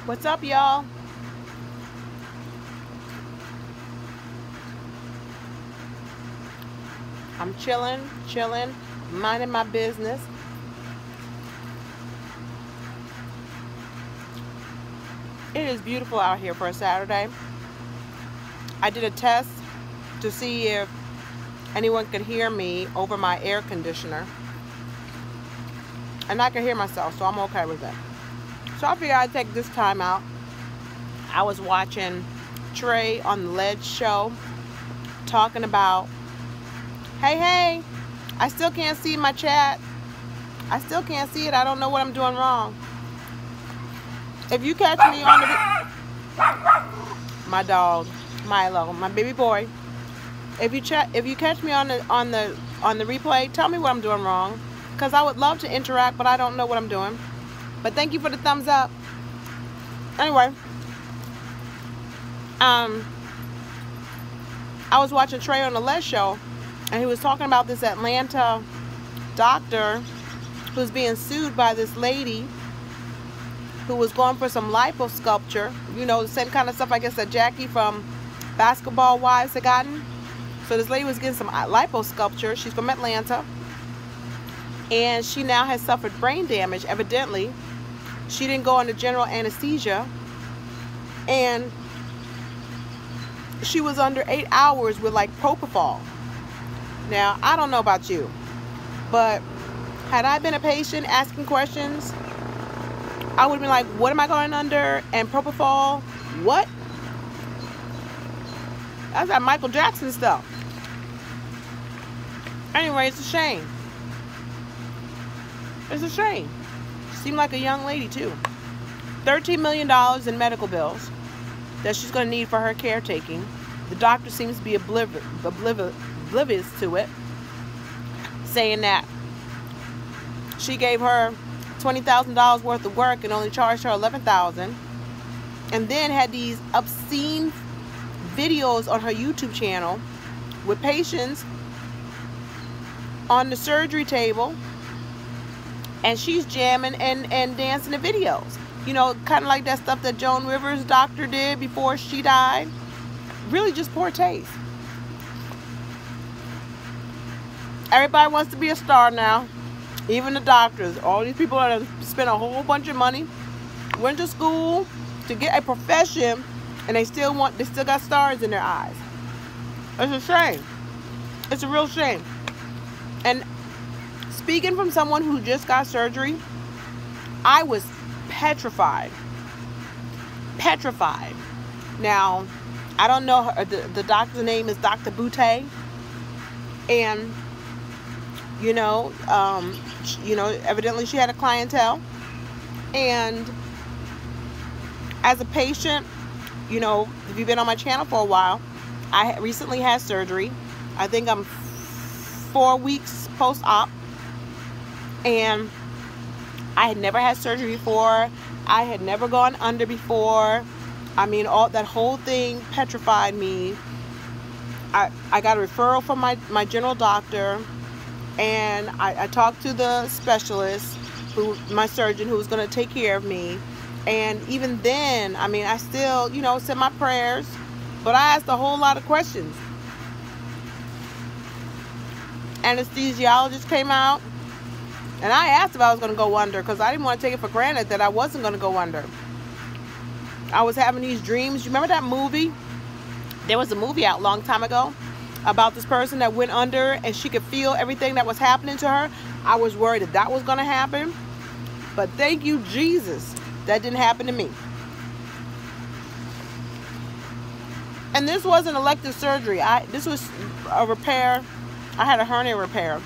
What's up, y'all? I'm chilling, minding my business. It is beautiful out here for a Saturday. I did a test to see if anyone could hear me over my air conditioner. And I can hear myself, so I'm okay with it. So I figured I'd take this time out. I was watching Trey on the Ledge show talking about, hey, I still can't see my chat. I still can't see it. I don't know what I'm doing wrong. If you catch me on my dog, Milo, my baby boy. If you catch me on the replay, tell me what I'm doing wrong, because I would love to interact, but I don't know what I'm doing. But thank you for the thumbs up. Anyway, I was watching Trey on the Les show, and he was talking about this Atlanta doctor who's being sued by this lady who was going for some liposculpture. You know, the same kind of stuff, I guess, that Jackie from Basketball Wives had gotten. So this lady was getting some liposculpture. She's from Atlanta. And she now has suffered brain damage, evidently. She didn't go under general anesthesia. And she was under 8 hours with like propofol. Now, I don't know about you, but had I been a patient asking questions, I would have been like, what am I going under? And propofol? What? That's that Michael Jackson stuff. Anyway, it's a shame. It's a shame. Seemed like a young lady, too. $13 million in medical bills that she's going to need for her caretaking. The doctor seems to be oblivious to it, saying that she gave her $20,000 worth of work and only charged her $11,000, and then had these obscene videos on her YouTube channel with patients on the surgery table, and she's jamming and dancing the videos. You know, kind of like that stuff that Joan Rivers' doctor did before she died. Really just poor taste. Everybody wants to be a star now. Even the doctors. All these people that have spent a whole bunch of money, went to school to get a profession, and they still got stars in their eyes. It's a shame. It's a real shame. And speaking from someone who just got surgery, I was petrified. Petrified. Now, I don't know her, the doctor's name is Dr. Butte, and evidently she had a clientele. And as a patient, if you've been on my channel for a while, I recently had surgery. I think I'm 4 weeks post-op, and I had never had surgery before. I had never gone under before. I mean, that whole thing petrified me. I got a referral from my general doctor, and I talked to the specialist, my surgeon, who was going to take care of me. And even then, I mean, I still, said my prayers, but I asked a whole lot of questions. Anesthesiologist came out, and I asked if I was going to go under, because I didn't want to take it for granted that I wasn't going to go under. I was having these dreams. You remember that movie? There was a movie out a long time ago about this person that went under, and she could feel everything that was happening to her. I was worried that was going to happen, but thank you, Jesus, that didn't happen to me. And this wasn't elective surgery. This was a repair. I had a hernia repair,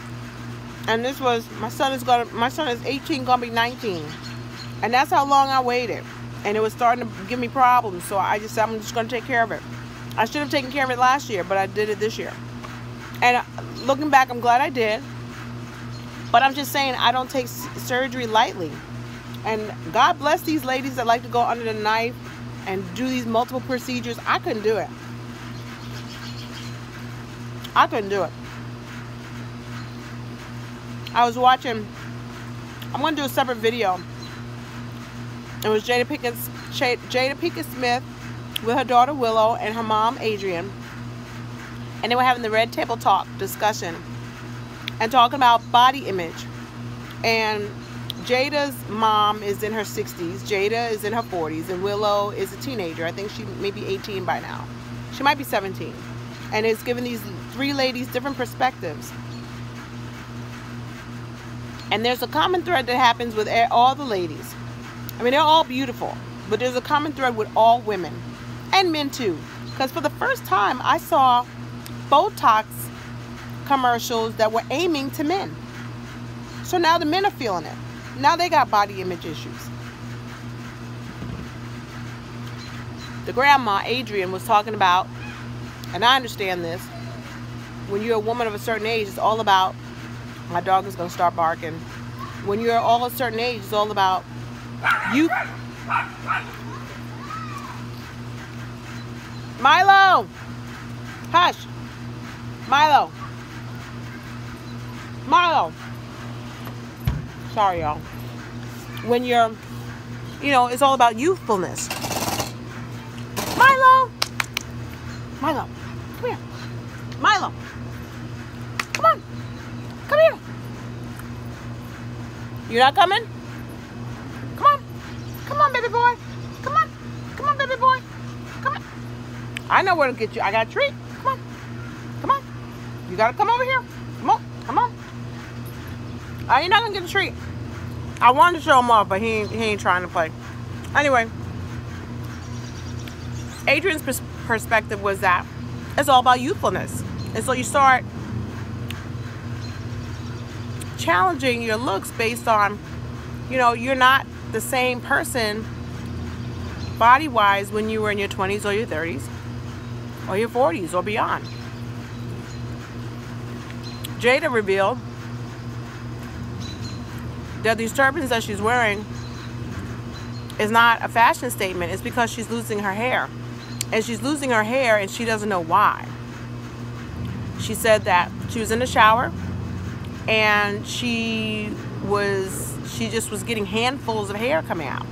and this was my son is 18, gonna be 19, and that's how long I waited. And it was starting to give me problems, so I just said I'm just going to take care of it. I should have taken care of it last year, but I did it this year. And looking back, I'm glad I did. But I'm just saying, I don't take surgery lightly. And God bless these ladies that like to go under the knife and do these multiple procedures. I couldn't do it. I couldn't do it. I was watching, I'm going to do a separate video. It was Jada Pinkett's Jada Pinkett Smith with her daughter Willow and her mom Adrian, and they were having the red table talk discussion and talking about body image. And Jada's mom is in her 60s, Jada is in her 40s, and Willow is a teenager. I think she may be 18 by now. She might be 17. And it's giving these three ladies different perspectives. And there's a common thread that happens with all the ladies. I mean, they're all beautiful, but there's a common thread with all women and men too. Because for the first time, I saw Botox commercials that were aiming to men. So now the men are feeling it. Now they got body image issues. The grandma, Adrian, was talking about, and I understand this, when you're a woman of a certain age, it's all about, my dog is going to start barking. When you're all a certain age, it's all about you. Milo! Hush! Milo! Milo! Sorry, y'all. When you're, it's all about youthfulness. Milo! Milo, come here. Milo! Come on! Come here! You're not coming? Come on! Come on, baby boy! Come on! Come on, baby boy! Come on! I know where to get you. I got a treat. Come on! Come on! You gotta come over here. Come on! Come on! You're not gonna get a treat. I wanted to show him off, but he ain't trying to play. Anyway, Adrian's perspective was that it's all about youthfulness. And so you start challenging your looks based on, you're not the same person body-wise when you were in your 20s or your 30s or your 40s or beyond. Jada revealed that these turbans that she's wearing is not a fashion statement. It's because she's losing her hair. And she's losing her hair and she doesn't know why. She said that she was in the shower and she just was getting handfuls of hair coming out.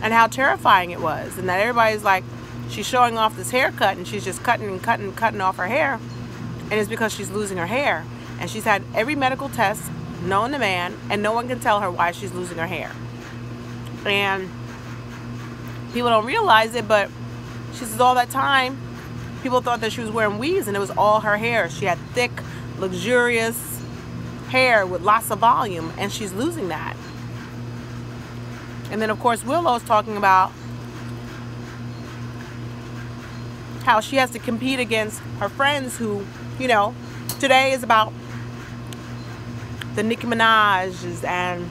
And how terrifying it was. And that everybody's like, she's showing off this haircut and she's just cutting and cutting and cutting off her hair. And it's because she's losing her hair. And she's had every medical test known to man, and no one can tell her why she's losing her hair. And people don't realize it, but she says all that time people thought that she was wearing weaves, and it was all her hair. She had thick, luxurious hair with lots of volume, and she's losing that. And then of course Willow's talking about how she has to compete against her friends who, today is about the Nicki Minaj's and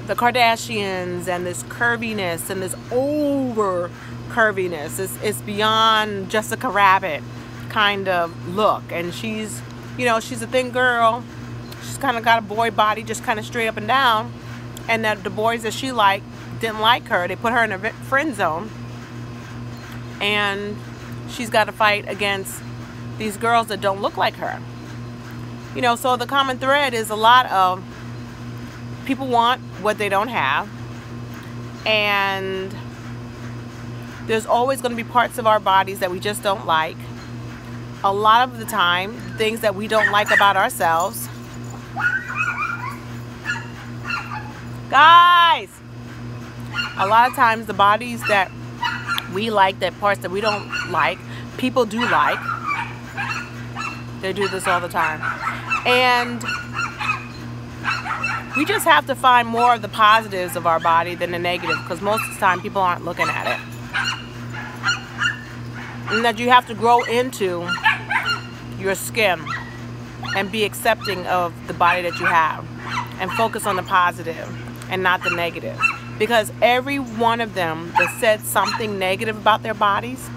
the Kardashians and this curviness and this over curviness. It's beyond Jessica Rabbit kind of look. And she's, she's a thin girl. She's kind of got a boy body, just kind of straight up and down. And that the boys that she liked didn't like her. They put her in a friend zone. And she's got to fight against these girls that don't look like her. So the common thread is a lot of people want what they don't have, and there's always going to be parts of our bodies that we just don't like. A lot of the time, things that we don't like about ourselves. Guys! A lot of times the bodies that we like, that parts that we don't like, people do like. They do this all the time. And we just have to find more of the positives of our body than the negative, because most of the time people aren't looking at it. And that you have to grow into your skin and be accepting of the body that you have and focus on the positive and not the negative. Because every one of them that said something negative about their bodies,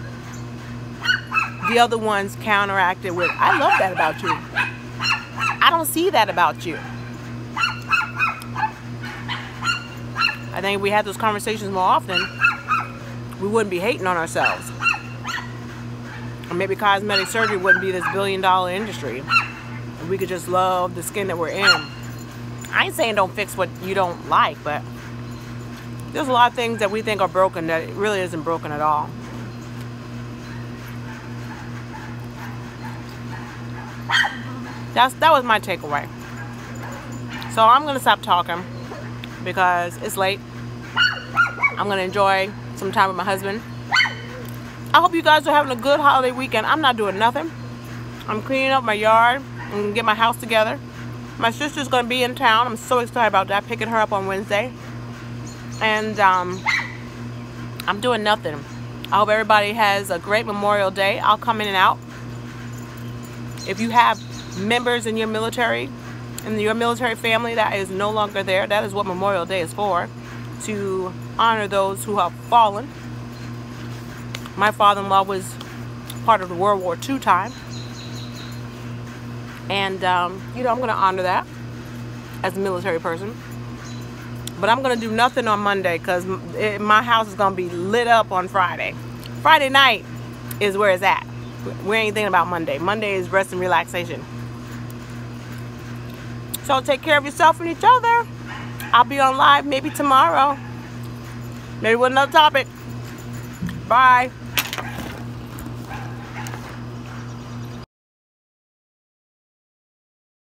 the other ones counteracted with, I love that about you. I don't see that about you. I think if we had those conversations more often, we wouldn't be hating on ourselves. Or maybe cosmetic surgery wouldn't be this billion-dollar industry. And we could just love the skin that we're in. I ain't saying don't fix what you don't like, but There's a lot of things that we think are broken that it really isn't broken at all. That was my takeaway. So I'm gonna stop talking because it's late. I'm gonna enjoy some time with my husband. I hope you guys are having a good holiday weekend. I'm not doing nothing. I'm cleaning up my yard and get my house together. My sister's gonna be in town. I'm so excited about that. Picking her up on Wednesday. And I'm doing nothing. I hope everybody has a great Memorial Day. I'll come in and out. If you have members in your military family that is no longer there, that is what Memorial Day is for, to honor those who have fallen. My father-in-law was part of the World War II time, and you know, I'm going to honor that as a military person. But I'm going to do nothing on Monday because my house is going to be lit up on Friday. Friday night is where it's at. We ain't thinking about Monday. Monday is rest and relaxation. So take care of yourself and each other. I'll be on live maybe tomorrow. Maybe with another topic. Bye.